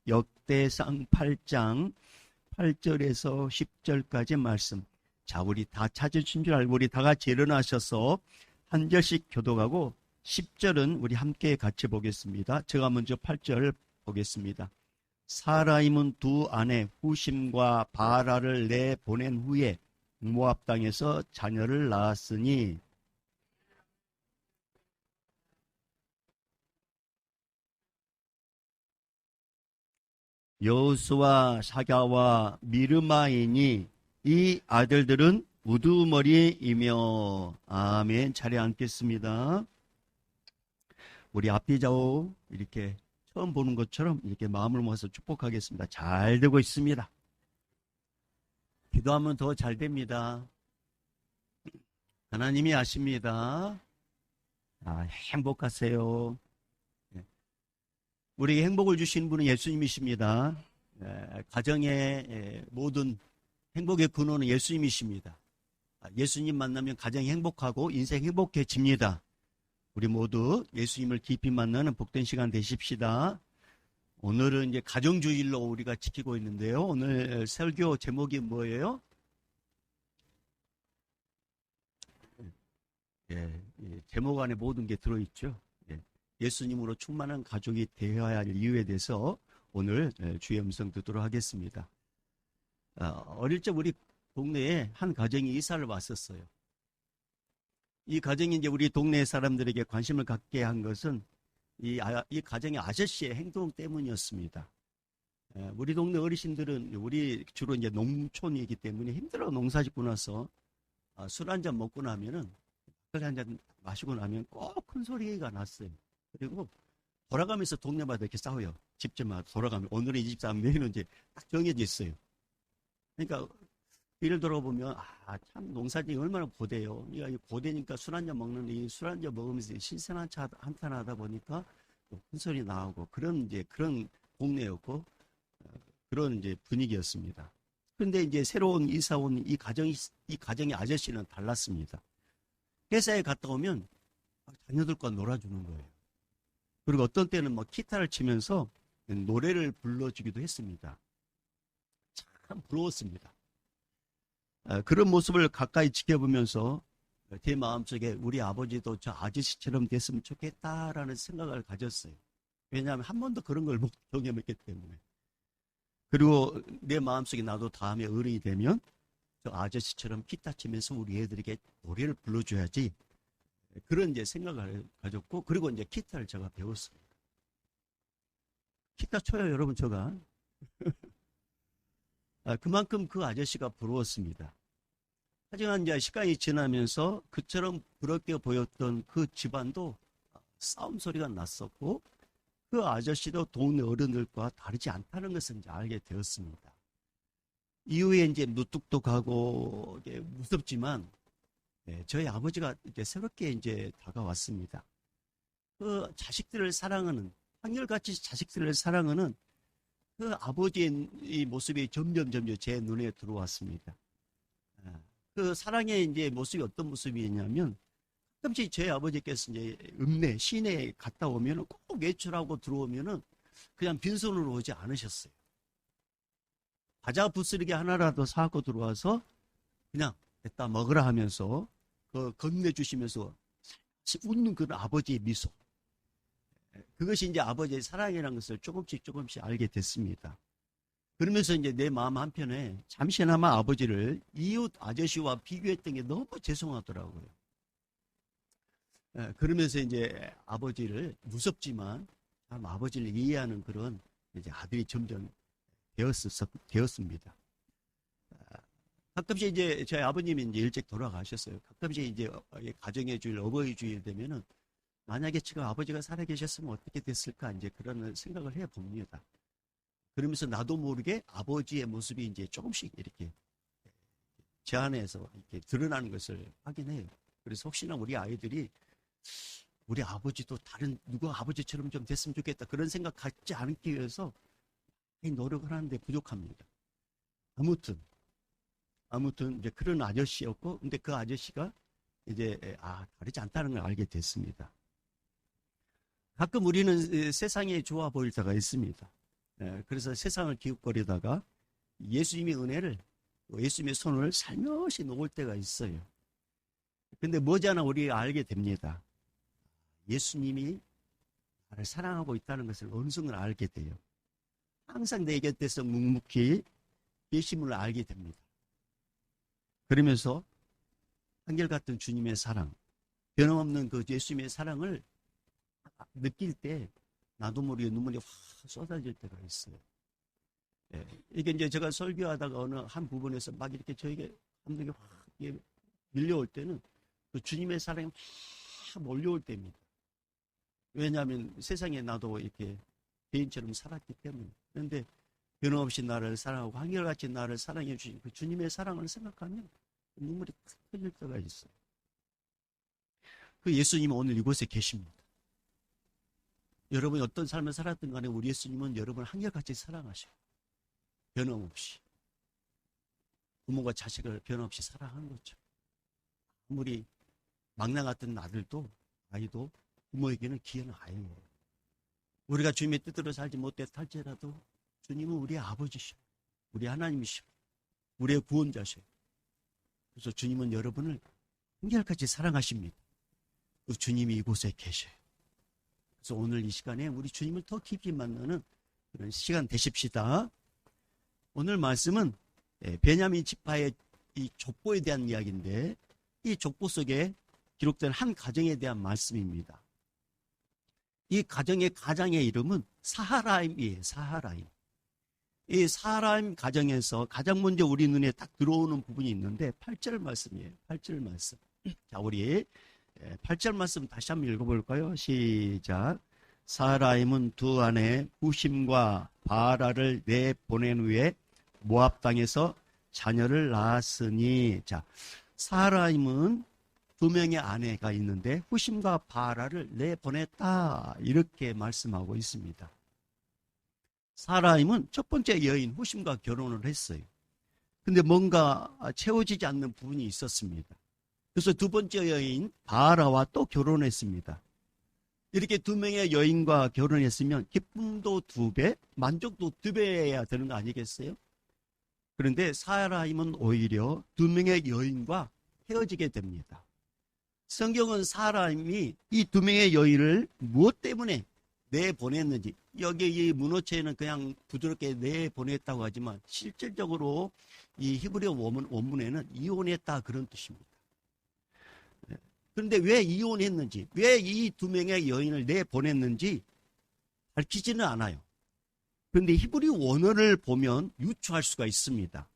역대상 8장 8절에서 10절까지 말씀. 자, 우리 다 찾으신 줄 알고 우리 다 같이 일어나셔서 한 절씩 교독하고 10절은 우리 함께 같이 보겠습니다. 제가 먼저 8절 보겠습니다. 사라임은 두 아내 후심과 바라를 내보낸 후에 모압 땅에서 자녀를 낳았으니 여호수와 사갸와 미르마이니 이 아들들은 우두머리이며. 아멘. 자리에 앉겠습니다. 우리 앞뒤 좌우 이렇게 처음 보는 것처럼 이렇게 마음을 모아서 축복하겠습니다. 잘 되고 있습니다. 기도하면 더 잘 됩니다. 하나님이 아십니다. 행복하세요. 우리에게 행복을 주신 분은 예수님이십니다. 가정의 모든 행복의 근원은 예수님이십니다. 예수님 만나면 가정이 행복하고 인생 행복해집니다. 우리 모두 예수님을 깊이 만나는 복된 시간 되십시다. 오늘은 이제 가정주일로 우리가 지키고 있는데요. 오늘 설교 제목이 뭐예요? 제목 안에 모든 게 들어있죠. 예수님으로 충만한 가족이 되어야 할 이유에 대해서 오늘 주의 음성 듣도록 하겠습니다. 어릴 적 우리 동네에 한 가정이 이사를 왔었어요. 이 가정이 이제 우리 동네 사람들에게 관심을 갖게 한 것은 이 가정의 아저씨의 행동 때문이었습니다. 우리 동네 어르신들은 우리 주로 이제 농촌이기 때문에 힘들어 농사 짓고 나서 술 한 잔 먹고 나면은 술 한 잔 마시고 나면 꼭 큰 소리가 났어요. 그리고 돌아가면서 동네마다 이렇게 싸워요. 집집마다 돌아가면 오늘은 이 집 사람, 내일은 이제 딱 정해져 있어요. 그러니까 예를 들어보면 참 농사짓기 얼마나 고돼요. 그러니까 고되니까 술 한잔 먹는데 이 술 한잔 먹으면서 신선한 차 한잔 하다 보니까 큰 소리 나오고 그런 동네였고 그런 이제 분위기였습니다. 그런데 이제 새로운 이사 온 이 가정의 아저씨는 달랐습니다. 회사에 갔다 오면 자녀들과 놀아주는 거예요. 그리고 어떤 때는 기타를 치면서 노래를 불러주기도 했습니다. 참 부러웠습니다. 그런 모습을 가까이 지켜보면서 제 마음속에 우리 아버지도 저 아저씨처럼 됐으면 좋겠다라는 생각을 가졌어요. 왜냐하면 한 번도 그런 걸 못 경험했기 때문에. 그리고 내 마음속에 나도 다음에 어른이 되면 저 아저씨처럼 기타 치면서 우리 애들에게 노래를 불러줘야지. 그런 이제 생각을 가졌고, 그리고 이제 기타를 제가 배웠습니다. 기타 쳐요, 여러분, 제가. 그만큼 그 아저씨가 부러웠습니다. 하지만 이제 시간이 지나면서 그처럼 부럽게 보였던 그 집안도 싸움 소리가 났었고, 그 아저씨도 동네 어른들과 다르지 않다는 것을 이제 알게 되었습니다. 이후에 이제 무뚝뚝하고 무섭지만, 저희 아버지가 이제 새롭게 이제 다가왔습니다. 그 자식들을 사랑하는, 한결같이 자식들을 사랑하는 그 아버지의 이 모습이 점점 제 눈에 들어왔습니다. 그 사랑의 이제 모습이 어떤 모습이냐면, 가끔씩 저희 아버지께서 이제 시내에 갔다 오면 꼭 외출하고 들어오면은 그냥 빈손으로 오지 않으셨어요. 과자 부스러기 하나라도 사고 들어와서 그냥 됐다 먹으라 하면서 건네주시면서 웃는 그런 아버지의 미소. 그것이 이제 아버지의 사랑이라는 것을 조금씩 알게 됐습니다. 그러면서 이제 내 마음 한편에 잠시나마 아버지를 이웃 아저씨와 비교했던 게 너무 죄송하더라고요. 그러면서 이제 아버지를 무섭지만 참 아버지를 이해하는 그런 이제 아들이 점점 되었습니다. 가끔씩 이제 저희 아버님이 이제 일찍 돌아가셨어요. 가끔씩 이제 가정의 주일, 어버이 주일 되면은 만약에 지금 아버지가 살아계셨으면 어떻게 됐을까 이제 그런 생각을 해 봅니다. 그러면서 나도 모르게 아버지의 모습이 이제 조금씩 이렇게 제 안에서 이렇게 드러나는 것을 확인해요. 그래서 혹시나 우리 아이들이 우리 아버지도 다른 누구 아버지처럼 좀 됐으면 좋겠다 그런 생각 갖지 않기 위해서 노력을 하는데 부족합니다. 아무튼 이제 그런 아저씨였고, 근데 그 아저씨가 이제 다르지 않다는 걸 알게 됐습니다. 가끔 우리는 세상이 좋아 보일 때가 있습니다. 그래서 세상을 기웃거리다가 예수님의 은혜를, 예수님의 손을 살며시 놓을 때가 있어요. 근데 머지않아 우리가 알게 됩니다. 예수님이 나를 사랑하고 있다는 것을 어느 순간 알게 돼요. 항상 내 곁에서 묵묵히 계심을 알게 됩니다. 그러면서 한결같은 주님의 사랑, 변함없는 그 예수님의 사랑을 느낄 때 나도 모르게 눈물이 확 쏟아질 때가 있어요. 이게 이제 제가 설교하다가 어느 한 부분에서 막 이렇게 저에게 감동이 확 밀려올 때는 그 주님의 사랑이 확 몰려올 때입니다. 왜냐하면 세상에 나도 이렇게 개인처럼 살았기 때문에. 그런데 변함없이 나를 사랑하고 한결같이 나를 사랑해 주신 그 주님의 사랑을 생각하면 눈물이 탁 터질 때가 있어요. 그 예수님은 오늘 이곳에 계십니다. 여러분이 어떤 삶을 살았든 간에 우리 예수님은 여러분을 한결같이 사랑하셔요. 변함없이. 부모가 자식을 변함없이 사랑하는 거죠. 아무리 망나 같은 아이도 부모에게는 귀한 아이예요. 우리가 주님의 뜻대로 살지 못했다 할지라도 주님은 우리의 아버지시오. 우리 하나님이시오. 우리의 구원자시오. 그래서 주님은 여러분을 한결같이 사랑하십니다. 그 주님이 이곳에 계셔요. 그래서 오늘 이 시간에 우리 주님을 더 깊이 만나는 그런 시간 되십시다. 오늘 말씀은 베냐민 지파의 이 족보에 대한 이야기인데 이 족보 속에 기록된 한 가정에 대한 말씀입니다. 이 가정의 이름은 사하라임이에요. 사하라임. 이 사하라임 가정에서 가장 먼저 우리 눈에 딱 들어오는 부분이 있는데 8절 말씀이에요. 8절 말씀. 자, 우리 8절 말씀 다시 한번 읽어볼까요? 시작. 사하라임은 두 아내 후심과 바라를 내보낸 후에 모압 땅에서 자녀를 낳았으니. 자, 사하라임은 두 명의 아내가 있는데 후심과 바라를 내보냈다, 이렇게 말씀하고 있습니다. 사라임은 첫 번째 여인 후심과 결혼을 했어요. 근데 뭔가 채워지지 않는 부분이 있었습니다. 그래서 두 번째 여인 바라와 또 결혼했습니다. 이렇게 두 명의 여인과 결혼했으면 기쁨도 두 배, 만족도 두 배여야 되는 거 아니겠어요? 그런데 사라임은 오히려 두 명의 여인과 헤어지게 됩니다. 성경은 사라임이 이 두 명의 여인을 무엇 때문에 내보냈는지, 여기 이 문어체에는 그냥 부드럽게 내보냈다고 하지만 실질적으로 이 히브리어 원문에는 이혼했다, 그런 뜻입니다. 그런데 왜 이혼했는지, 왜 이 두 명의 여인을 내보냈는지 밝히지는 않아요. 그런데 히브리 원어를 보면 유추할 수가 있습니다.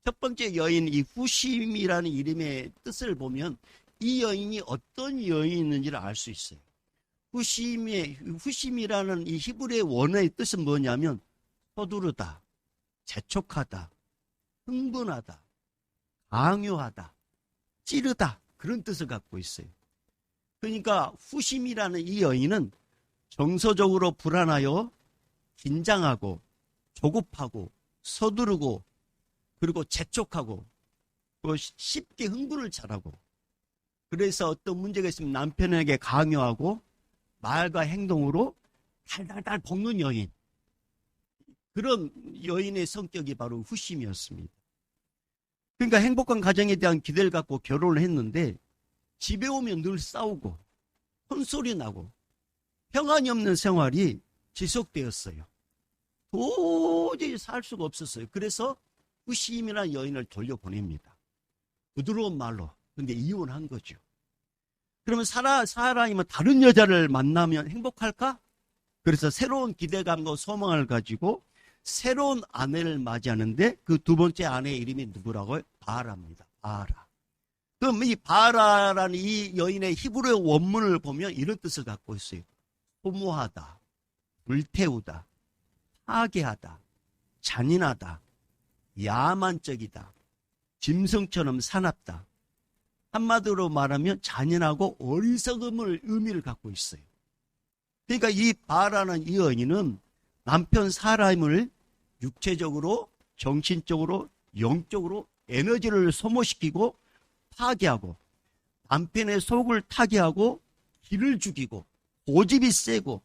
첫 번째 여인 이 후심이라는 이름의 뜻을 보면 이 여인이 어떤 여인인지를 알 수 있어요. 후심이라는 이 히브리의 원어의 뜻은 뭐냐면 서두르다, 재촉하다, 흥분하다, 강요하다, 찌르다, 그런 뜻을 갖고 있어요. 그러니까 후심이라는 이 여인은 정서적으로 불안하여 긴장하고 조급하고 서두르고 그리고 재촉하고 또 쉽게 흥분을 잘하고, 그래서 어떤 문제가 있으면 남편에게 강요하고 말과 행동으로 달달달 볶는 여인, 그런 여인의 성격이 바로 후심이었습니다. 그러니까 행복한 가정에 대한 기대를 갖고 결혼을 했는데 집에 오면 늘 싸우고 혼소리 나고 평안이 없는 생활이 지속되었어요. 도저히 살 수가 없었어요. 그래서 후심이라는 여인을 돌려보냅니다. 부드러운 말로. 근데 이혼한 거죠. 그러면 사라임은 다른 여자를 만나면 행복할까? 그래서 새로운 기대감과 소망을 가지고 새로운 아내를 맞이하는데 그 두 번째 아내의 이름이 누구라고요? 바라입니다. 바라. 그럼 이 바라라는 이 여인의 히브리어 원문을 보면 이런 뜻을 갖고 있어요. 소모하다, 불태우다, 파괴하다, 잔인하다, 야만적이다, 짐승처럼 사납다. 한마디로 말하면 잔인하고 어리석음을 의미를 갖고 있어요. 그러니까 이 바라는 이 여인은 남편 사라임을 육체적으로, 정신적으로, 영적으로 에너지를 소모시키고 파괴하고 남편의 속을 타개하고 기를 죽이고 고집이 세고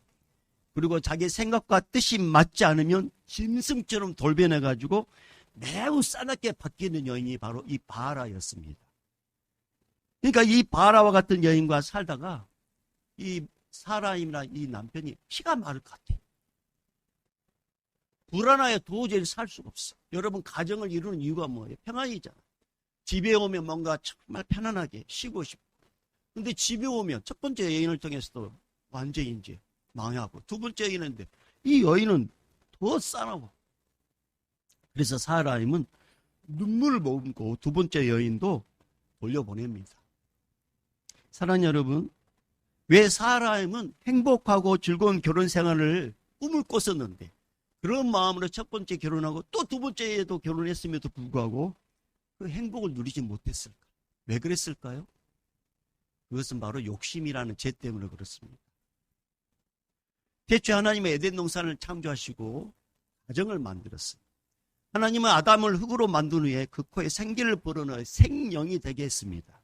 그리고 자기 생각과 뜻이 맞지 않으면 짐승처럼 돌변해가지고 매우 싸납게 바뀌는 여인이 바로 이 바라였습니다. 그러니까 이 바라와 같은 여인과 살다가 이 사라임이나 이 남편이 피가 마를 것 같아요. 불안하여 도저히 살 수가 없어. 여러분, 가정을 이루는 이유가 뭐예요? 평안이잖아. 집에 오면 뭔가 정말 편안하게 쉬고 싶고. 근데 집에 오면 첫 번째 여인을 통해서도 완전히 이제 망하고, 두 번째 여인인데 이 여인은 더 싸나워. 그래서 사라임은 눈물을 머금고 두 번째 여인도 돌려보냅니다. 사랑하는 여러분, 왜 사라임은 행복하고 즐거운 결혼 생활을 꿈을 꿨었는데 그런 마음으로 첫 번째 결혼하고 또 두 번째에도 결혼했음에도 불구하고 그 행복을 누리지 못했을까? 왜 그랬을까요? 그것은 바로 욕심이라는 죄 때문에 그렇습니다. 대체 하나님은 에덴 동산을 창조하시고 가정을 만들었습니다. 하나님은 아담을 흙으로 만든 후에 그 코에 생기를 불어넣어 생명이 되게 했습니다.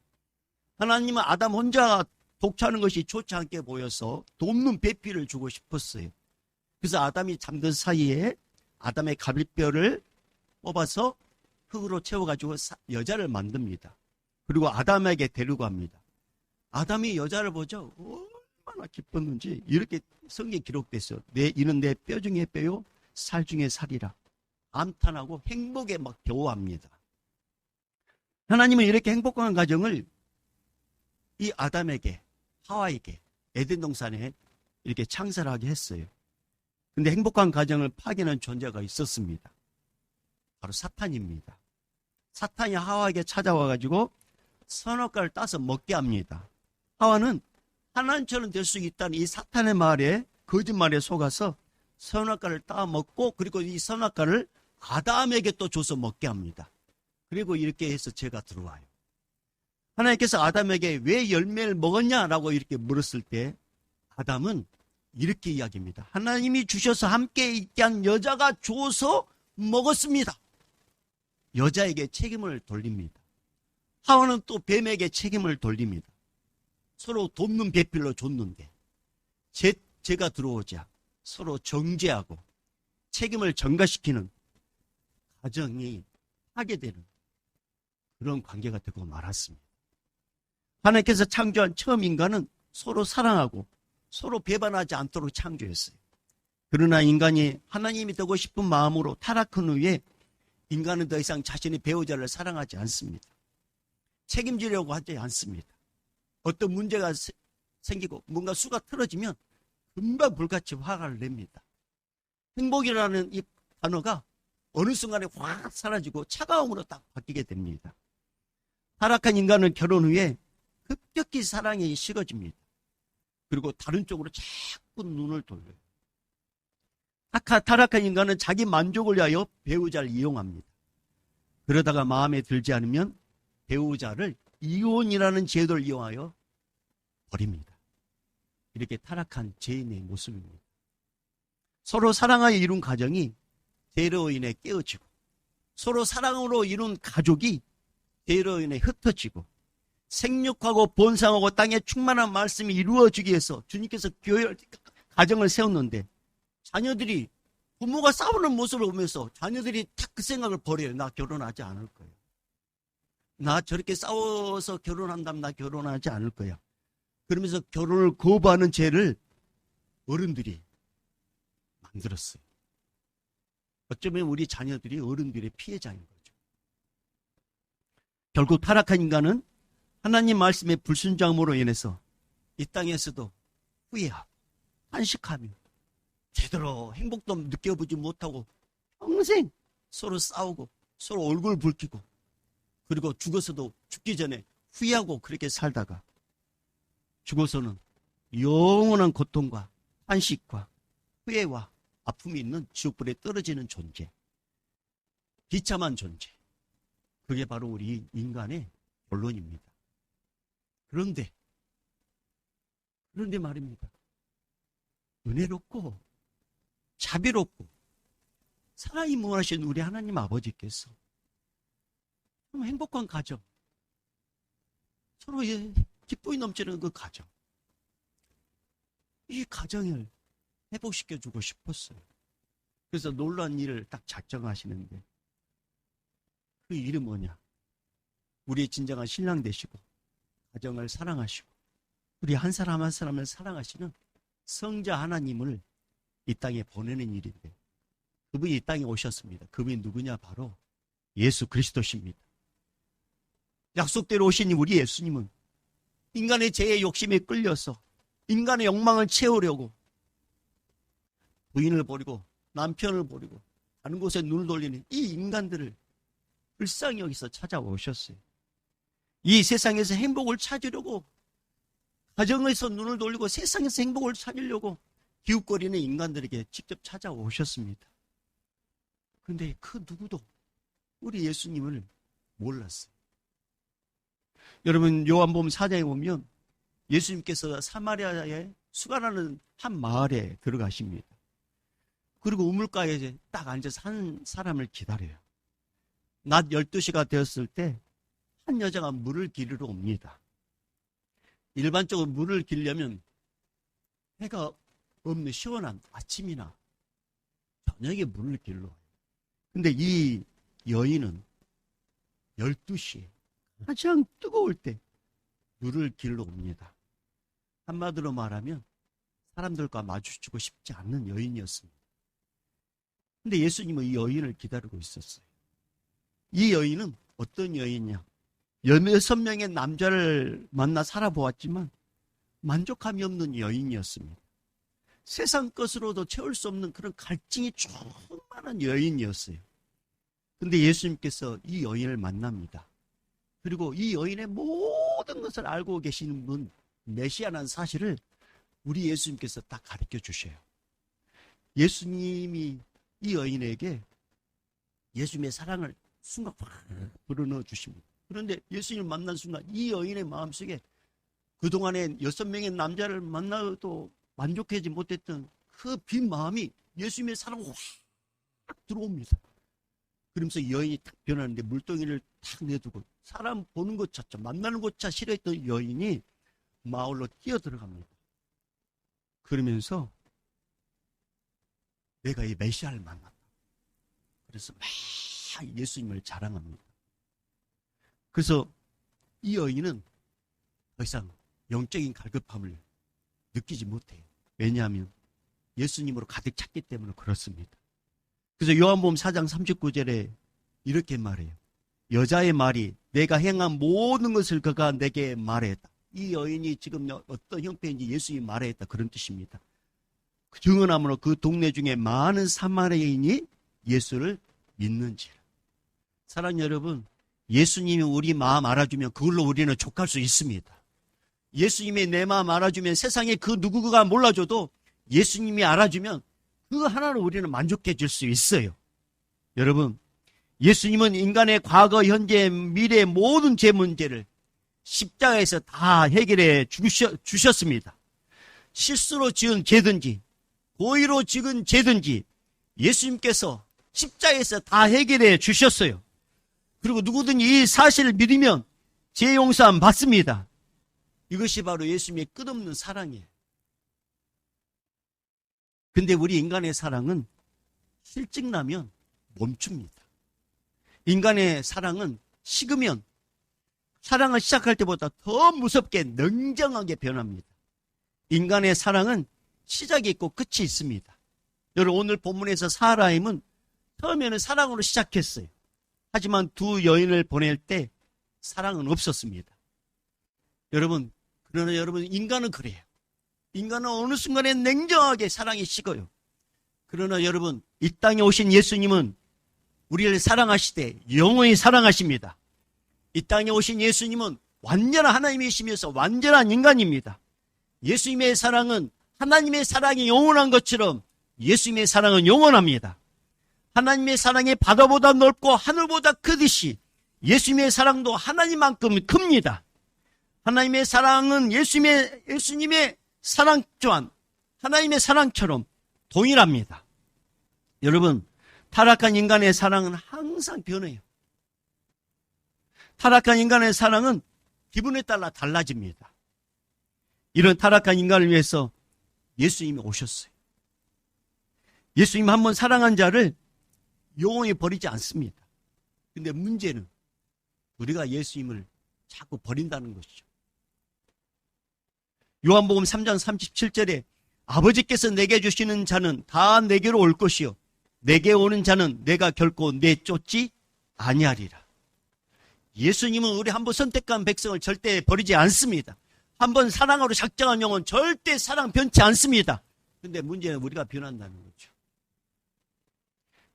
하나님은 아담 혼자 독차는 것이 좋지 않게 보여서 돕는 배필을 주고 싶었어요. 그래서 아담이 잠든 사이에 아담의 갈비뼈를 뽑아서 흙으로 채워가지고 여자를 만듭니다. 그리고 아담에게 데려갑니다. 아담이 여자를 보죠. 얼마나 기뻤는지 이렇게 성경에 기록됐어요. 이는 내 뼈 중에 뼈요 살 중에 살이라. 감탄하고 행복에 막 겨워합니다. 하나님은 이렇게 행복한 가정을 이 아담에게, 하와에게 에덴 동산에 이렇게 창설하게 했어요. 근데 행복한 가정을 파괴하는 존재가 있었습니다. 바로 사탄입니다. 사탄이 하와에게 찾아와가지고 선악과를 따서 먹게 합니다. 하와는 하나님처럼 될 수 있다는 이 사탄의 말에, 거짓말에 속아서 선악과를 따 먹고, 그리고 이 선악과를 아담에게 또 줘서 먹게 합니다. 그리고 이렇게 해서 죄가 들어와요. 하나님께서 아담에게 왜 열매를 먹었냐라고 이렇게 물었을 때 아담은 이렇게 이야기합니다. 하나님이 주셔서 함께 있게 한 여자가 줘서 먹었습니다. 여자에게 책임을 돌립니다. 하와는 또 뱀에게 책임을 돌립니다. 서로 돕는 배필로 줬는데 죄가 들어오자 서로 정죄하고 책임을 전가시키는 가정이 파괴되는 그런 관계가 되고 말았습니다. 하나님께서 창조한 처음 인간은 서로 사랑하고 서로 배반하지 않도록 창조했어요. 그러나 인간이 하나님이 되고 싶은 마음으로 타락한 후에 인간은 더 이상 자신의 배우자를 사랑하지 않습니다. 책임지려고 하지 않습니다. 어떤 문제가 생기고 뭔가 수가 틀어지면 금방 불같이 화가 냅니다. 행복이라는 이 단어가 어느 순간에 확 사라지고 차가움으로 딱 바뀌게 됩니다. 타락한 인간은 결혼 후에 급격히 사랑이 식어집니다. 그리고 다른 쪽으로 자꾸 눈을 돌려요. 타락한 인간은 자기 만족을 위하여 배우자를 이용합니다. 그러다가 마음에 들지 않으면 배우자를 이혼이라는 제도를 이용하여 버립니다. 이렇게 타락한 죄인의 모습입니다. 서로 사랑하여 이룬 가정이 죄로 인해 깨어지고, 서로 사랑으로 이룬 가족이 죄로 인해 흩어지고, 생육하고 번성하고 땅에 충만한 말씀이 이루어지기 위해서 주님께서 가정을 세웠는데, 자녀들이 부모가 싸우는 모습을 보면서 자녀들이 딱 그 생각을 버려요. 나 결혼하지 않을 거예요. 나 저렇게 싸워서 결혼한다면 나 결혼하지 않을 거야. 그러면서 결혼을 거부하는 죄를 어른들이 만들었어요. 어쩌면 우리 자녀들이 어른들의 피해자인 거죠. 결국 타락한 인간은 하나님 말씀의 불순종으로 인해서 이 땅에서도 후회하고 한식하며 제대로 행복도 느껴보지 못하고 평생 서로 싸우고 서로 얼굴 붉히고, 그리고 죽어서도 죽기 전에 후회하고 그렇게 살다가 죽어서는 영원한 고통과 한식과 후회와 아픔이 있는 지옥불에 떨어지는 존재, 비참한 존재, 그게 바로 우리 인간의 본론입니다. 그런데 말입니다. 은혜롭고 자비롭고 사랑이 무한하신 우리 하나님 아버지께서 좀 행복한 가정, 서로의 기쁨이 넘치는 그 가정, 이 가정을 회복시켜주고 싶었어요. 그래서 놀라운 일을 딱 작정하시는데 그 일은 뭐냐? 우리의 진정한 신랑 되시고 가정을 사랑하시고 우리 한 사람 한 사람을 사랑하시는 성자 하나님을 이 땅에 보내는 일인데 그분이 이 땅에 오셨습니다. 그분이 누구냐? 바로 예수 그리스도십니다. 약속대로 오신 우리 예수님은 인간의 죄의 욕심에 끌려서 인간의 욕망을 채우려고 부인을 버리고 남편을 버리고 다른 곳에 눈을 돌리는 이 인간들을 불쌍히 여기서 찾아오셨어요. 이 세상에서 행복을 찾으려고 가정에서 눈을 돌리고 세상에서 행복을 찾으려고 기웃거리는 인간들에게 직접 찾아오셨습니다. 그런데 그 누구도 우리 예수님을 몰랐어요. 여러분 요한복음 4장에 보면 예수님께서 사마리아의 수가라는 한 마을에 들어가십니다. 그리고 우물가에 딱 앉아서 한 사람을 기다려요. 낮 12시가 되었을 때 한 여자가 물을 기르러 옵니다. 일반적으로 물을 기르려면 해가 없는 시원한 아침이나 저녁에 물을 기르러 와요. 근데 이 여인은 12시에 가장 뜨거울 때 물을 기르러 옵니다. 한마디로 말하면 사람들과 마주치고 싶지 않는 여인이었습니다. 근데 예수님은 이 여인을 기다리고 있었어요. 이 여인은 어떤 여인이냐? 16명의 남자를 만나 살아보았지만 만족함이 없는 여인이었습니다. 세상 것으로도 채울 수 없는 그런 갈증이 충만한 여인이었어요. 근데 예수님께서 이 여인을 만납니다. 그리고 이 여인의 모든 것을 알고 계시는 분, 메시아라는 사실을 우리 예수님께서 딱 가르쳐 주셔요. 예수님이 이 여인에게 예수님의 사랑을 순간 확 불어넣어 주십니다. 그런데 예수님을 만난 순간 이 여인의 마음속에 그동안에 6명의 남자를 만나도 만족하지 못했던 그 빈 마음이 예수님의 사랑으로 확 들어옵니다. 그러면서 이 여인이 딱 변하는데 물동이를 탁 내두고 사람 보는 것조차 만나는 것조차 싫어했던 여인이 마을로 뛰어들어갑니다. 그러면서 내가 이 메시아를 만났다. 그래서 막 예수님을 자랑합니다. 그래서 이 여인은 더 이상 영적인 갈급함을 느끼지 못해요. 왜냐하면 예수님으로 가득 찼기 때문에 그렇습니다. 그래서 요한복음 4장 39절에 이렇게 말해요. 여자의 말이 내가 행한 모든 것을 그가 내게 말했다. 이 여인이 지금 어떤 형편인지 예수님이 말했다. 그런 뜻입니다. 증언함으로 그 동네 중에 많은 사마리아인이 예수를 믿는지라. 사랑하는 여러분, 예수님이 우리 마음 알아주면 그걸로 우리는 족할 수 있습니다. 예수님이 내 마음 알아주면 세상에 그 누구가 몰라줘도 예수님이 알아주면 그 하나로 우리는 만족해 줄 수 있어요. 여러분, 예수님은 인간의 과거, 현재, 미래의 모든 죄 문제를 십자가에서 다 해결해 주셨습니다. 실수로 지은 죄든지 고의로 지은 죄든지 예수님께서 십자가에서 다 해결해 주셨어요. 그리고 누구든지 이 사실을 믿으면 죄 용서함 받습니다. 이것이 바로 예수님의 끝없는 사랑이에요. 근데 우리 인간의 사랑은 실증나면 멈춥니다. 인간의 사랑은 식으면 사랑을 시작할 때보다 더 무섭게 냉정하게 변합니다. 인간의 사랑은 시작이 있고 끝이 있습니다. 여러분, 오늘 본문에서 사라임은 처음에는 사랑으로 시작했어요. 하지만 두 여인을 보낼 때 사랑은 없었습니다. 여러분, 그러나 여러분, 인간은 그래요. 인간은 어느 순간에 냉정하게 사랑이 식어요. 그러나 여러분, 이 땅에 오신 예수님은 우리를 사랑하시되 영원히 사랑하십니다. 이 땅에 오신 예수님은 완전한 하나님이시면서 완전한 인간입니다. 예수님의 사랑은 하나님의 사랑이 영원한 것처럼 예수님의 사랑은 영원합니다. 하나님의 사랑이 바다보다 넓고 하늘보다 크듯이 예수님의 사랑도 하나님만큼 큽니다. 하나님의 사랑은 예수님의 사랑 또한 하나님의 사랑처럼 동일합니다. 여러분, 타락한 인간의 사랑은 항상 변해요. 타락한 인간의 사랑은 기분에 따라 달라집니다. 이런 타락한 인간을 위해서 예수님이 오셨어요. 예수님 한 번 사랑한 자를 영원히 버리지 않습니다. 근데 문제는 우리가 예수님을 자꾸 버린다는 것이죠. 요한복음 3장 37절에 아버지께서 내게 주시는 자는 다 내게로 올 것이요 내게 오는 자는 내가 결코 내쫓지 아니하리라. 예수님은 우리 한번 선택한 백성을 절대 버리지 않습니다. 한번 사랑으로 작정한 영혼 절대 사랑 변치 않습니다. 근데 문제는 우리가 변한다는 거죠.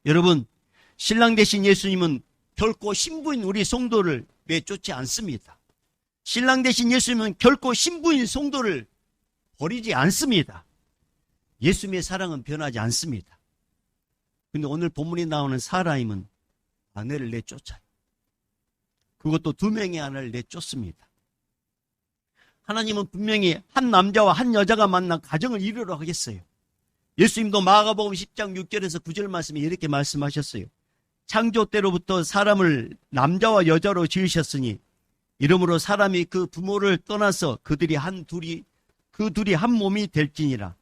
여러분, 신랑 되신 예수님은 결코 신부인 우리 성도를 내쫓지 않습니다. 신랑 되신 예수님은 결코 신부인 성도를 버리지 않습니다. 예수님의 사랑은 변하지 않습니다. 근데 오늘 본문에 나오는 사라임은 아내를 내쫓아요. 그것도 2명의 아내를 내쫓습니다. 하나님은 분명히 한 남자와 한 여자가 만나 가정을 이루려 하겠어요. 예수님도 마가복음 10장 6절에서 9절 말씀에 이렇게 말씀하셨어요. 창조 때로부터 사람을 남자와 여자로 지으셨으니 이러므로 사람이 그 부모를 떠나서 그 둘이 한 몸이 될지니라.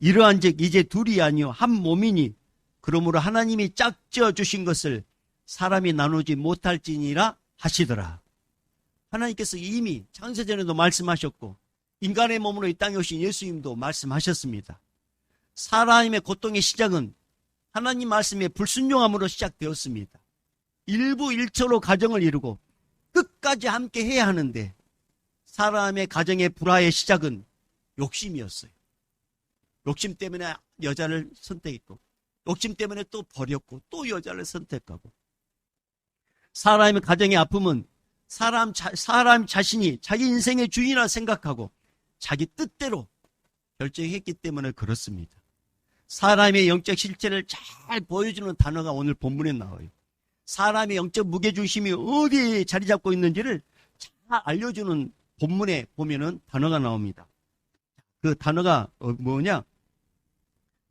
이러한즉 이제 둘이 아니요 한 몸이니 그러므로 하나님이 짝지어 주신 것을 사람이 나누지 못할지니라 하시더라. 하나님께서 이미 창세전에도 말씀하셨고 인간의 몸으로 이 땅에 오신 예수님도 말씀하셨습니다. 사람의 고통의 시작은 하나님 말씀에 불순종함으로 시작되었습니다. 일부일처로 가정을 이루고 끝까지 함께 해야 하는데 사람의 가정의 불화의 시작은 욕심이었어요. 욕심 때문에 여자를 선택했고 욕심 때문에 또 버렸고 또 여자를 선택하고 사람의 가정의 아픔은 사람 자신이 자기 인생의 주인이라 생각하고 자기 뜻대로 결정했기 때문에 그렇습니다. 사람의 영적 실체를 잘 보여주는 단어가 오늘 본문에 나와요. 사람의 영적 무게중심이 어디에 자리 잡고 있는지를 잘 알려주는 본문에 보면은 단어가 나옵니다. 그 단어가 뭐냐?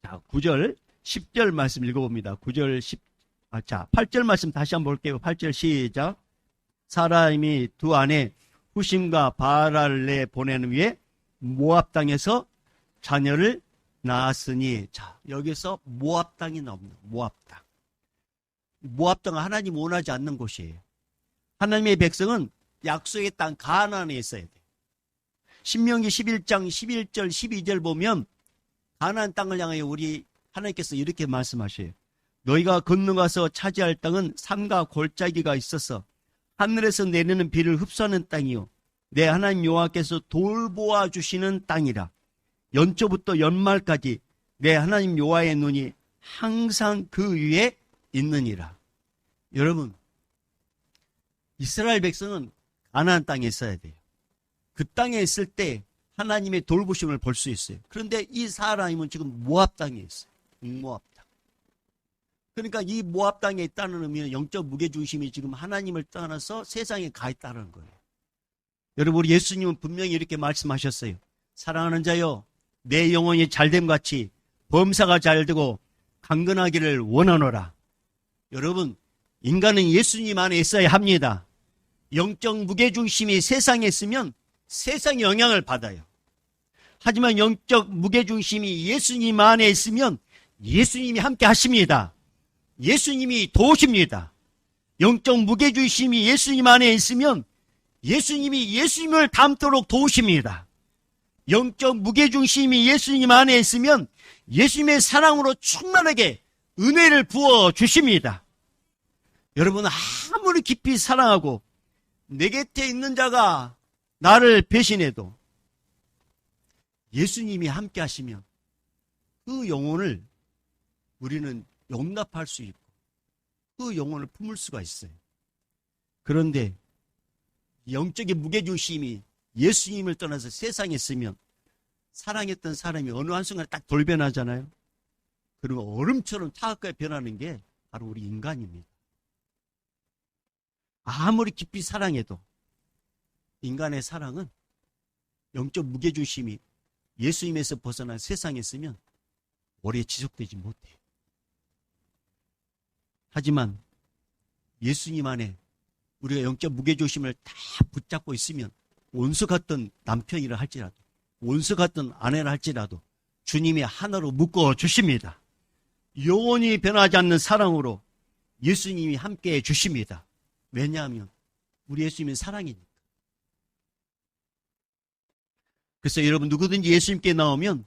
자, 9절, 10절 말씀 읽어봅니다. 8절 말씀 다시 한번 볼게요. 8절 시작. 사람이 두 아내 후심과 바알을 내보내는 위에 모압 땅에서 자녀를 낳았으니, 자, 여기서 모압 땅이 나옵니다. 모압 땅. 모압 땅은 하나님 원하지 않는 곳이에요. 하나님의 백성은 약속의 땅 가나안에 있어야 돼요. 신명기 11장 11절 12절 보면 가나안 땅을 향하여 우리 하나님께서 이렇게 말씀하셔요. 너희가 건너가서 차지할 땅은 산과 골짜기가 있어서 하늘에서 내리는 비를 흡수하는 땅이요 내 하나님 여호와께서 돌보아 주시는 땅이라. 연초부터 연말까지 내 하나님 여호와의 눈이 항상 그 위에 있느니라. 여러분, 이스라엘 백성은 가나안 땅에 있어야 돼요. 그 땅에 있을 때 하나님의 돌보심을 볼 수 있어요. 그런데 이 사람은 지금 모압 땅에 있어요. 모압 땅. 그러니까 이 모압 땅에 있다는 의미는 영적 무게중심이 지금 하나님을 떠나서 세상에 가 있다는 거예요. 여러분, 우리 예수님은 분명히 이렇게 말씀하셨어요. 사랑하는 자여, 내 영혼이 잘됨 같이 범사가 잘되고 강건하기를 원하노라. 여러분, 인간은 예수님 안에 있어야 합니다. 영적 무게중심이 세상에 있으면 세상의 영향을 받아요. 하지만 영적 무게중심이 예수님 안에 있으면 예수님이 함께 하십니다. 예수님이 도우십니다. 영적 무게중심이 예수님 안에 있으면 예수님이 예수님을 닮도록 도우십니다. 영적 무게중심이 예수님 안에 있으면 예수님의 사랑으로 충만하게 은혜를 부어 주십니다. 여러분, 아무리 깊이 사랑하고 내 곁에 있는 자가 나를 배신해도 예수님이 함께 하시면 그 영혼을 우리는 용납할 수 있고 그 영혼을 품을 수가 있어요. 그런데 영적인 무게중심이 예수님을 떠나서 세상에 있으면 사랑했던 사람이 어느 한순간에 딱 돌변하잖아요. 그리고 얼음처럼 차갑게 변하는 게 바로 우리 인간입니다. 아무리 깊이 사랑해도 인간의 사랑은 영적 무게중심이 예수님에서 벗어난 세상에 있으면 오래 지속되지 못해요. 하지만 예수님 안에 우리가 영적 무게중심을 다 붙잡고 있으면 원수 같던 남편이라 할지라도 원수 같던 아내라 할지라도 주님이 하나로 묶어 주십니다. 영원히 변하지 않는 사랑으로 예수님이 함께해 주십니다. 왜냐하면 우리 예수님은 사랑이니까. 그래서 여러분 누구든지 예수님께 나오면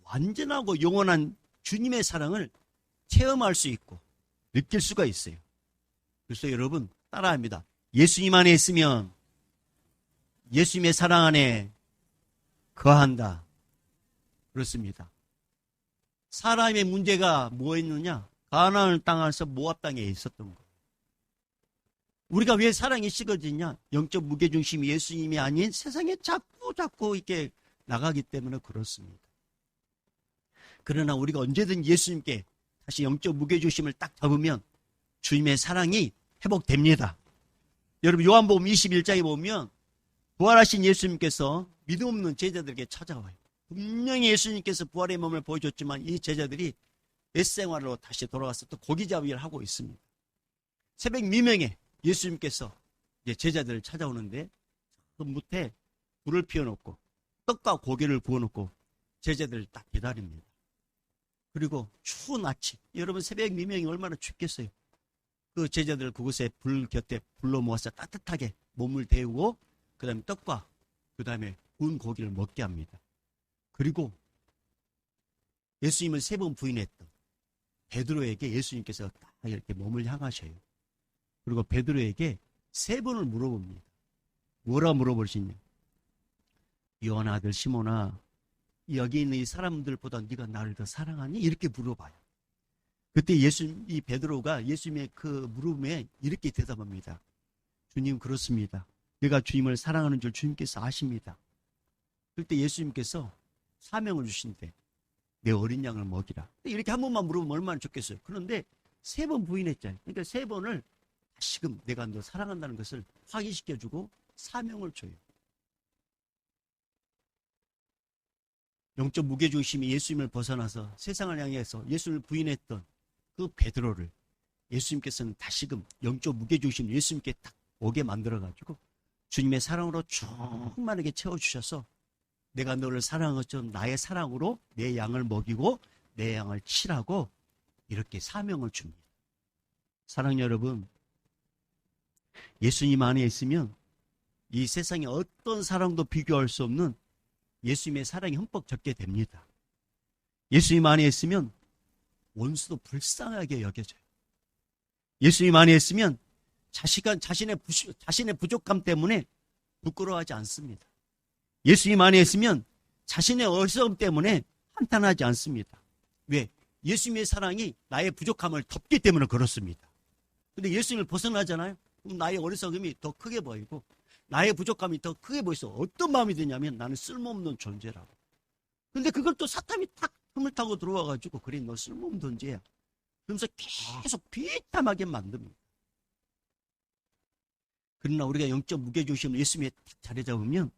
완전하고 영원한 주님의 사랑을 체험할 수 있고 느낄 수가 있어요. 그래서 여러분 따라합니다. 예수님 안에 있으면 예수님의 사랑 안에 거한다. 그렇습니다. 사람의 문제가 뭐였느냐? 가나안 땅에서 모압 땅에 있었던 거. 우리가 왜 사랑이 식어지냐? 영적 무게중심이 예수님이 아닌 세상에 자꾸 이렇게 나가기 때문에 그렇습니다. 그러나 우리가 언제든 예수님께 다시 영적 무게중심을 딱 잡으면 주님의 사랑이 회복됩니다. 여러분 요한복음 21장에 보면 부활하신 예수님께서 믿음 없는 제자들에게 찾아와요. 분명히 예수님께서 부활의 몸을 보여줬지만 이 제자들이 옛생활로 다시 돌아가서 또 고기잡이를 하고 있습니다. 새벽 미명에 예수님께서 이제 제자들을 찾아오는데 그 무태 불을 피워놓고 떡과 고기를 구워놓고 제자들을 딱 기다립니다. 그리고 추운 아침, 여러분 새벽 미명이 얼마나 춥겠어요. 그 제자들 그곳에 불 곁에 불러 모아서 따뜻하게 몸을 데우고 그 다음에 떡과 그 다음에 구운 고기를 먹게 합니다. 그리고 예수님을 3번 부인했던 베드로에게 예수님께서 딱 이렇게 몸을 향하셔요. 그리고 베드로에게 3번을 물어봅니다. 뭐라 물어보시냐? 요한 아들 시몬아, 여기 있는 이 사람들보다 네가 나를 더 사랑하니? 이렇게 물어봐요. 그때 이 베드로가 예수님의 그 물음에 이렇게 대답합니다. 주님 그렇습니다. 내가 주님을 사랑하는 줄 주님께서 아십니다. 그때 예수님께서 사명을 주신대. 내 어린 양을 먹이라. 이렇게 한 번만 물으면 얼마나 좋겠어요. 그런데 3번 부인했잖아요. 그러니까 3번을 다시금 내가 너 사랑한다는 것을 확인시켜주고 사명을 줘요. 영적 무게중심이 예수님을 벗어나서 세상을 향해서 예수를 부인했던 그 베드로를 예수님께서는 다시금 영적 무게중심 예수님께 딱 오게 만들어가지고 주님의 사랑으로 충만하게 채워주셔서 내가 너를 사랑한 것처럼 나의 사랑으로 내 양을 먹이고 내 양을 칠하고 이렇게 사명을 줍니다. 사랑 여러분, 예수님 안에 있으면 이 세상에 어떤 사랑도 비교할 수 없는 예수님의 사랑이 흠뻑 젖게 됩니다. 예수님 안에 있으면 원수도 불쌍하게 여겨져요. 예수님 안에 있으면 자신의 부족함 때문에 부끄러워하지 않습니다. 예수님 안에 있으면 자신의 어리석음 때문에 한탄하지 않습니다. 왜? 예수님의 사랑이 나의 부족함을 덮기 때문에 그렇습니다. 근데 예수님을 벗어나잖아요? 그럼 나의 어리석음이 더 크게 보이고 나의 부족함이 더 크게 보여서 어떤 마음이 드냐면 나는 쓸모없는 존재라고. 근데 그걸 또 사탄이 탁 틈을 타고 들어와가지고 그래 너 쓸모없는 존재야. 그러면서 계속 비참하게 만듭니다. 그러나 우리가 영적 무게중심을 예수님에 자리 잡으면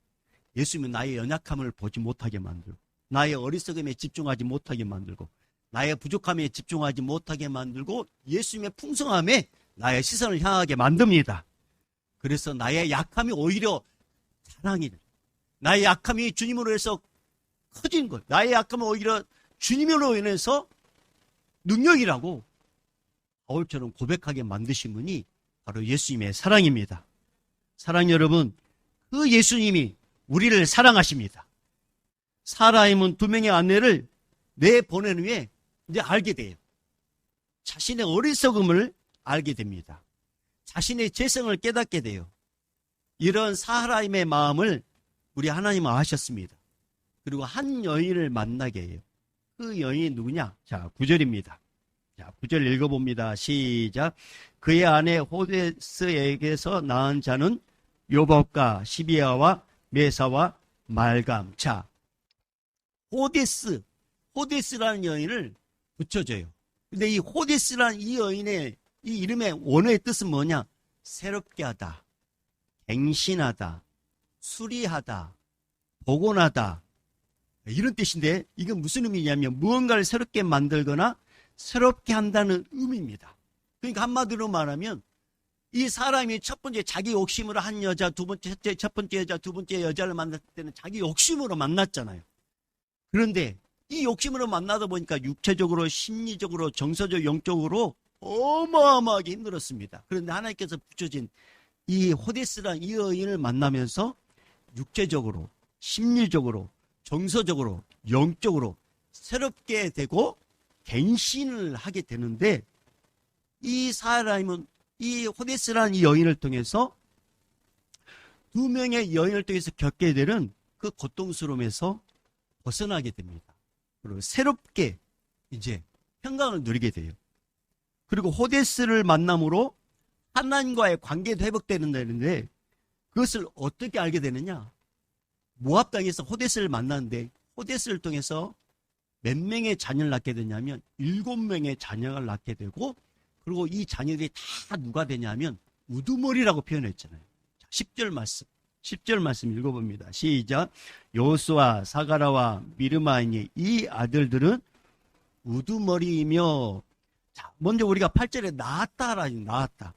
예수님은 나의 연약함을 보지 못하게 만들고 나의 어리석음에 집중하지 못하게 만들고 나의 부족함에 집중하지 못하게 만들고 예수님의 풍성함에 나의 시선을 향하게 만듭니다. 그래서 나의 약함이 오히려 사랑이 돼. 나의 약함이 주님으로 해서 커진 것. 나의 약함은 오히려 주님으로 인해서 능력이라고 바울처럼 고백하게 만드신 분이 바로 예수님의 사랑입니다. 사랑 여러분, 그 예수님이 우리를 사랑하십니다. 사라임은 2명의 아내를 내보낸 후에 이제 알게 돼요. 자신의 어리석음을 알게 됩니다. 자신의 죄성을 깨닫게 돼요. 이런 사라임의 마음을 우리 하나님은 아셨습니다. 그리고 한 여인을 만나게 해요. 그 여인이 누구냐? 자, 9절입니다. 자, 9절 읽어봅니다. 시작. 그의 아내 호데스에게서 낳은 자는 요법과 시비아와 메사와 말감. 자, 호데스라는 여인을 붙여줘요. 근데 이 호데스라는 이 여인의 이 이름의 원어의 뜻은 뭐냐? 새롭게 하다, 갱신하다, 수리하다, 복원하다, 이런 뜻인데 이건 무슨 의미냐면 무언가를 새롭게 만들거나 새롭게 한다는 의미입니다. 그러니까 한마디로 말하면 이 사람이 첫 번째 자기 욕심으로 한 여자, 첫 번째 여자, 두 번째 여자를 만났을 때는 자기 욕심으로 만났잖아요. 그런데 이 욕심으로 만나다 보니까 육체적으로, 심리적으로, 정서적, 영적으로 어마어마하게 힘들었습니다. 그런데 하나님께서 붙여진 이 호데스라는 이 여인을 만나면서 육체적으로, 심리적으로, 정서적으로, 영적으로 새롭게 되고 갱신을 하게 되는데, 이 사람은 이 호데스라는 이 여인을 통해서 두 명의 여인을 통해서 겪게 되는 그 고통스러움에서 벗어나게 됩니다. 그리고 새롭게 이제 평강을 누리게 돼요. 그리고 호데스를 만남으로 하나님과의 관계도 회복되는데, 그것을 어떻게 알게 되느냐? 모압 땅에서 호데스를 만났는데, 호데스를 통해서 몇 명의 자녀를 낳게 되냐면 7명의 자녀를 낳게 되고, 그리고 이 자녀들이 다 누가 되냐면 우두머리라고 표현했잖아요. 10절 말씀 읽어봅니다. 시작. 여호수아, 사가라와 미르마이니 이 아들들은 우두머리이며, 자, 먼저 우리가 8절에 낳았다.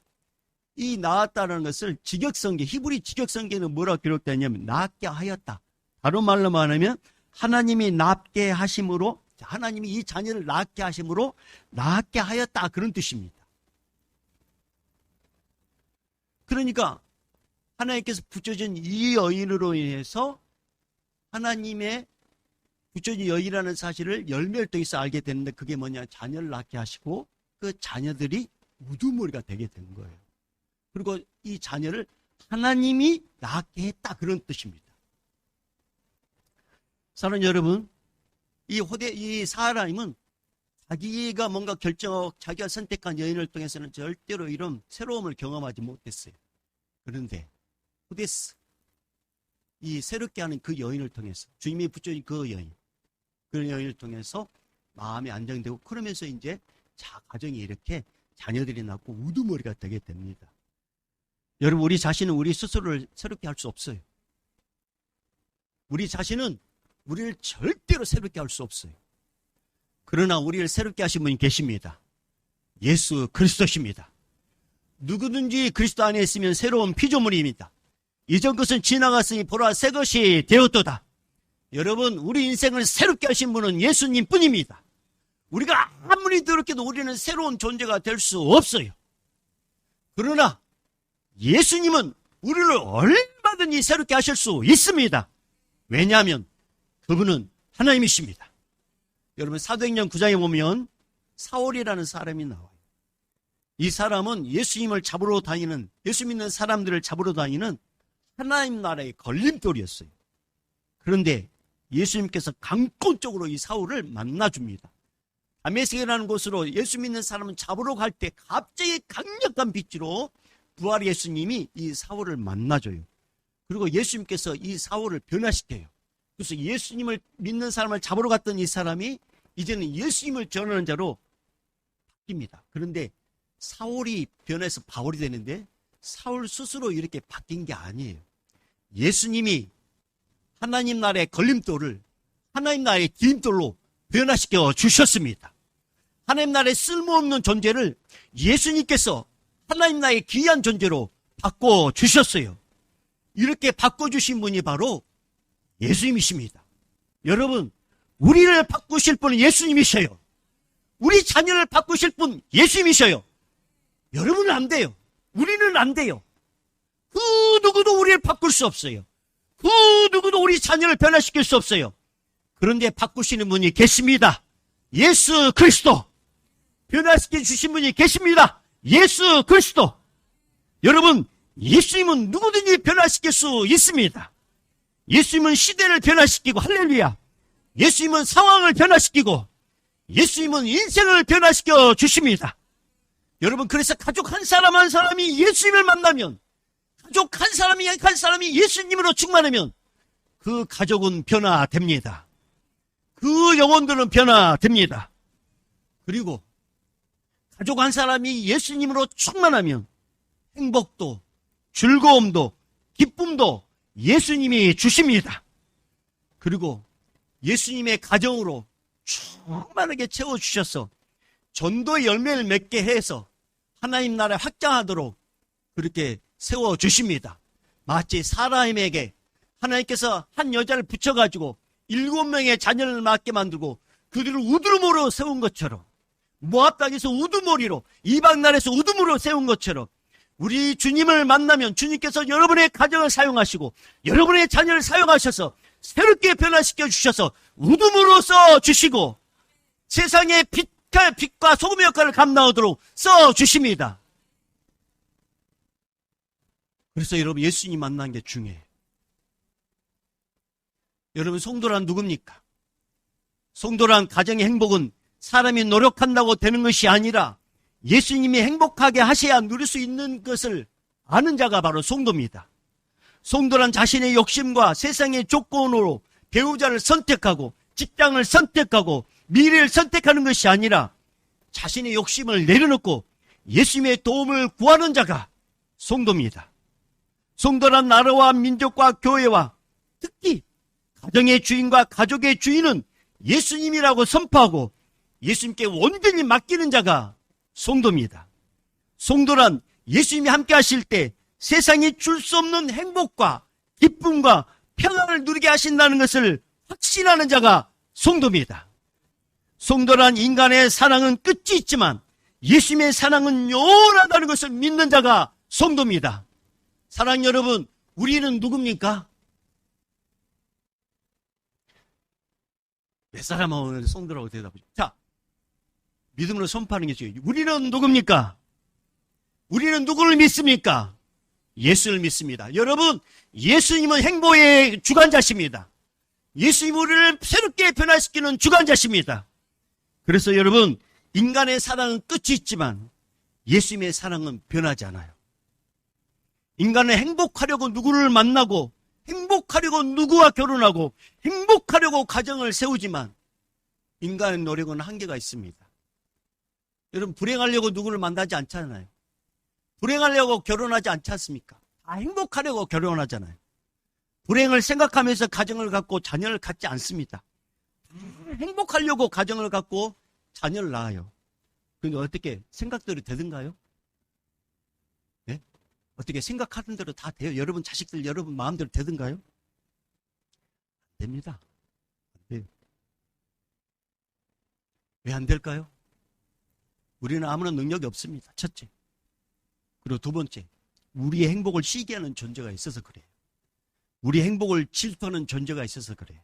이 낳았다라는 것을 직역성계, 히브리 직역성계는 뭐라고 기록되냐면 낳게 하였다. 다른 말로 말하면 하나님이 낳게 하심으로, 하나님이 이 자녀를 낳게 하심으로 낳게 하였다, 그런 뜻입니다. 그러니까 하나님께서 붙여준 이 여인으로 인해서 하나님의 붙여진 여인이라는 사실을 열매를 통해서 알게 되는데, 그게 뭐냐? 자녀를 낳게 하시고 그 자녀들이 우두머리가 되게 된 거예요. 그리고 이 자녀를 하나님이 낳게 했다, 그런 뜻입니다. 사랑하는 여러분, 이 사람은 자기가 뭔가 자기가 선택한 여인을 통해서는 절대로 이런 새로움을 경험하지 못했어요. 그런데 호데스, 이 새롭게 하는 그 여인을 통해서, 주님이 붙여진 그 여인을 통해서 마음이 안정되고, 그러면서 이제 가정이 이렇게 자녀들이 낳고 우두머리가 되게 됩니다. 여러분, 우리 자신은 우리 스스로를 새롭게 할 수 없어요. 우리 자신은 우리를 절대로 새롭게 할 수 없어요. 그러나 우리를 새롭게 하신 분이 계십니다. 예수 그리스도십니다. 누구든지 그리스도 안에 있으면 새로운 피조물입니다. 이전 것은 지나갔으니 보라 새 것이 되었도다. 여러분, 우리 인생을 새롭게 하신 분은 예수님 뿐입니다. 우리가 아무리 노력해도 우리는 새로운 존재가 될 수 없어요. 그러나 예수님은 우리를 얼마든지 새롭게 하실 수 있습니다. 왜냐하면 그분은 하나님이십니다. 여러분, 사도행전 9장에 보면 사울이라는 사람이 나와요. 이 사람은 예수 믿는 사람들을 잡으러 다니는 하나님 나라의 걸림돌이었어요. 그런데 예수님께서 강권적으로 이 사울을 만나줍니다. 다메섹이라는 곳으로 예수 믿는 사람은 잡으러 갈 때 갑자기 강력한 빛으로 부활 예수님이 이 사울을 만나줘요. 그리고 예수님께서 이 사울을 변화시켜요. 그래서 예수님을 믿는 사람을 잡으러 갔던 이 사람이 이제는 예수님을 전하는 자로 바뀝니다. 그런데 사울이 변해서 바울이 되는데, 사울 스스로 이렇게 바뀐 게 아니에요. 예수님이 하나님 나라의 걸림돌을 하나님 나라의 디딤돌로 변화시켜 주셨습니다. 하나님 나라의 쓸모없는 존재를 예수님께서 하나님 나라의 귀한 존재로 바꿔주셨어요. 이렇게 바꿔주신 분이 바로 예수님이십니다. 여러분, 우리를 바꾸실 분은 예수님이셔요. 우리 자녀를 바꾸실 분 예수님이셔요. 여러분은 안 돼요. 우리는 안 돼요. 그 누구도 우리를 바꿀 수 없어요. 그 누구도 우리 자녀를 변화시킬 수 없어요. 그런데 바꾸시는 분이 계십니다. 예수 그리스도. 변화시켜 주신 분이 계십니다. 예수 그리스도. 여러분, 예수님은 누구든지 변화시킬 수 있습니다. 예수님은 시대를 변화시키고, 할렐루야. 예수님은 상황을 변화시키고, 예수님은 인생을 변화시켜 주십니다. 여러분, 그래서 가족 한 사람 한 사람이 예수님을 만나면, 가족 한 사람이 예수님으로 충만하면 그 가족은 변화됩니다. 그 영혼들은 변화됩니다. 그리고 가족 한 사람이 예수님으로 충만하면 행복도, 즐거움도, 기쁨도 예수님이 주십니다. 그리고 예수님의 가정으로 충만하게 채워주셔서 전도의 열매를 맺게 해서 하나님 나라 확장하도록 그렇게 세워주십니다. 마치 사라임에게 하나님께서 한 여자를 붙여가지고 7명의 자녀를 낳게 만들고 그들을 우두머리로 세운 것처럼, 모압 땅에서 우두머리로, 이방 나라에서 우두머리로 세운 것처럼, 우리 주님을 만나면 주님께서 여러분의 가정을 사용하시고 여러분의 자녀를 사용하셔서 새롭게 변화시켜 주셔서 우두머리로 써 주시고 세상의 빛과 소금의 역할을 감당하도록 써 주십니다. 그래서 여러분, 예수님 만난 게 중요해요. 여러분, 성도란 누굽니까? 성도란 가정의 행복은 사람이 노력한다고 되는 것이 아니라 예수님이 행복하게 하셔야 누릴 수 있는 것을 아는 자가 바로 성도입니다. 성도란 자신의 욕심과 세상의 조건으로 배우자를 선택하고 직장을 선택하고 미래를 선택하는 것이 아니라 자신의 욕심을 내려놓고 예수님의 도움을 구하는 자가 성도입니다. 성도란 나라와 민족과 교회와 특히 가정의 주인과 가족의 주인은 예수님이라고 선포하고 예수님께 온전히 맡기는 자가 성도입니다. 성도란 예수님이 함께 하실 때 세상이 줄 수 없는 행복과 기쁨과 평안을 누리게 하신다는 것을 확신하는 자가 성도입니다. 성도란 인간의 사랑은 끝이 있지만 예수님의 사랑은 영원하다는 것을 믿는 자가 성도입니다. 사랑 여러분, 우리는 누굽니까? 몇 사람은 성도라고 대답하죠. 자, 믿음으로 선포하는 게 중요해요. 우리는 누굽니까? 우리는 누구를 믿습니까? 예수를 믿습니다. 여러분, 예수님은 행복의 주관자십니다. 예수님이 우리를 새롭게 변화시키는 주관자십니다. 그래서 여러분, 인간의 사랑은 끝이 있지만 예수님의 사랑은 변하지 않아요. 인간은 행복하려고 누구를 만나고 행복하려고 누구와 결혼하고 행복하려고 가정을 세우지만 인간의 노력은 한계가 있습니다. 여러분, 불행하려고 누구를 만나지 않잖아요. 불행하려고 결혼하지 않지 않습니까? 다 행복하려고 결혼하잖아요. 불행을 생각하면서 가정을 갖고 자녀를 갖지 않습니다. 행복하려고 가정을 갖고 자녀를 낳아요. 그런데 어떻게 생각대로 되든가요? 네? 어떻게 생각하는 대로 다 돼요? 여러분 자식들 여러분 마음대로 되든가요? 안 됩니다. 안 돼요. 왜 안 될까요? 우리는 아무런 능력이 없습니다. 첫째. 그리고 두 번째, 우리의 행복을 시기하는 존재가 있어서 그래요. 우리의 행복을 질투하는 존재가 있어서 그래요.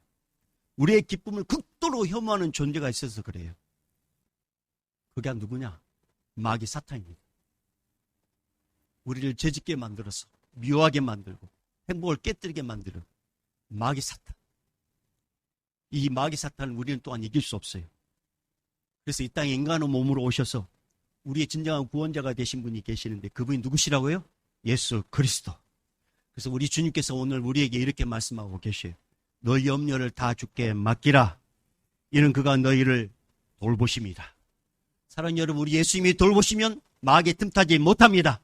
우리의 기쁨을 극도로 혐오하는 존재가 있어서 그래요. 그게 누구냐? 마귀 사탄입니다. 우리를 죄짓게 만들어서 미워하게 만들고 행복을 깨뜨리게 만드는 마귀 사탄. 이 마귀 사탄을 우리는 또한 이길 수 없어요. 그래서 이 땅에 인간의 몸으로 오셔서 우리의 진정한 구원자가 되신 분이 계시는데 그분이 누구시라고요? 예수 그리스도. 그래서 우리 주님께서 오늘 우리에게 이렇게 말씀하고 계셔요. 너희 염려를 다 주께 맡기라. 이는 그가 너희를 돌보십니다. 사랑하는 여러분, 우리 예수님이 돌보시면 마귀에 틈타지 못합니다.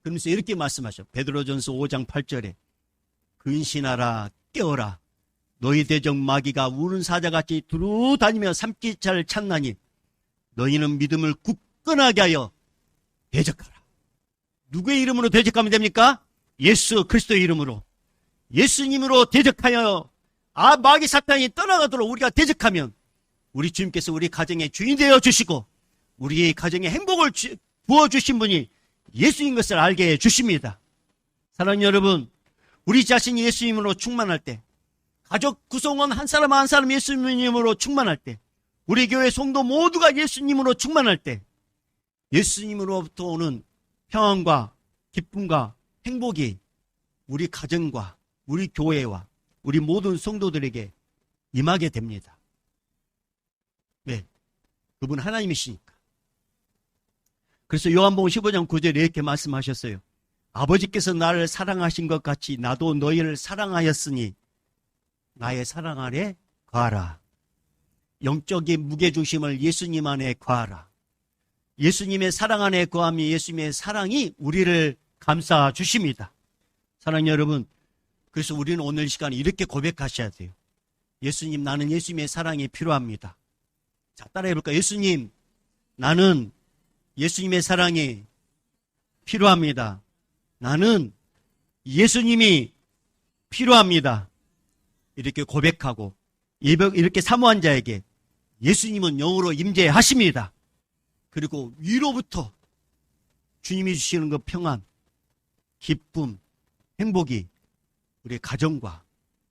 그러면서 이렇게 말씀하셔. 베드로전서 5장 8절에 근신하라 깨어라. 너희 대적 마귀가 우는 사자같이 두루 다니며 삼키자를 찾나니 너희는 믿음을 굳건하게 하여 대적하라. 누구의 이름으로 대적하면 됩니까? 예수 그리스도의 이름으로. 예수님으로 대적하여 마귀 사탄이 떠나가도록 우리가 대적하면 우리 주님께서 우리 가정의 주인 되어 주시고 우리의 가정에 행복을 부어주신 분이 예수인 것을 알게 해 주십니다. 사랑하는 여러분, 우리 자신이 예수님으로 충만할 때, 가족 구성원 한 사람 한 사람 예수님으로 충만할 때, 우리 교회 성도 모두가 예수님으로 충만할 때 예수님으로부터 오는 평안과 기쁨과 행복이 우리 가정과 우리 교회와 우리 모든 성도들에게 임하게 됩니다. 네, 그분 하나님이시니까. 그래서 요한복음 15장 9절에 이렇게 말씀하셨어요. 아버지께서 나를 사랑하신 것 같이 나도 너희를 사랑하였으니 나의 사랑 아래 거하라. 영적인 무게중심을 예수님 안에 거하라. 예수님의 사랑 안에 거하며 예수님의 사랑이 우리를 감싸 주십니다. 사랑하는 여러분, 그래서 우리는 오늘 시간에 이렇게 고백하셔야 돼요. 예수님, 나는 예수님의 사랑이 필요합니다. 자, 따라해볼까요? 예수님, 나는 예수님의 사랑이 필요합니다. 나는 예수님이 필요합니다. 이렇게 고백하고 이렇게 사모한 자에게 예수님은 영으로 임재하십니다. 그리고 위로부터 주님이 주시는 그 평안, 기쁨, 행복이 우리의 가정과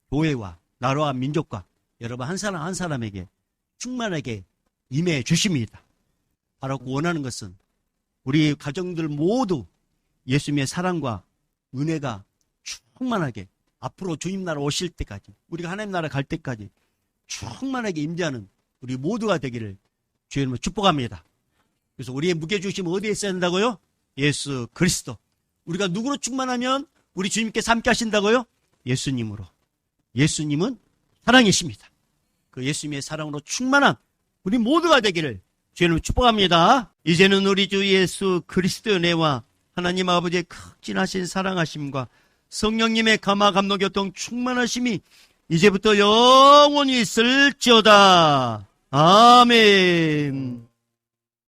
교회와 나라와 민족과 여러분 한 사람 한 사람에게 충만하게 임해 주십니다. 바로 원하는 것은 우리 가정들 모두 예수님의 사랑과 은혜가 충만하게 앞으로 주님 나라 오실 때까지, 우리가 하나님 나라 갈 때까지 충만하게 임재하는 우리 모두가 되기를 주의 이름으로 축복합니다. 그래서 우리의 무게중심은 어디에 있어야 한다고요? 예수 그리스도. 우리가 누구로 충만하면 우리 주님께서 함께 하신다고요? 예수님으로. 예수님은 사랑이십니다. 그 예수님의 사랑으로 충만한 우리 모두가 되기를 주의 이름으로 축복합니다. 이제는 우리 주 예수 그리스도의 은혜와 하나님 아버지의 극진하신 사랑하심과 성령님의 감화 감동 교통 충만하심이 이제부터 영원히 있을지어다. 아멘.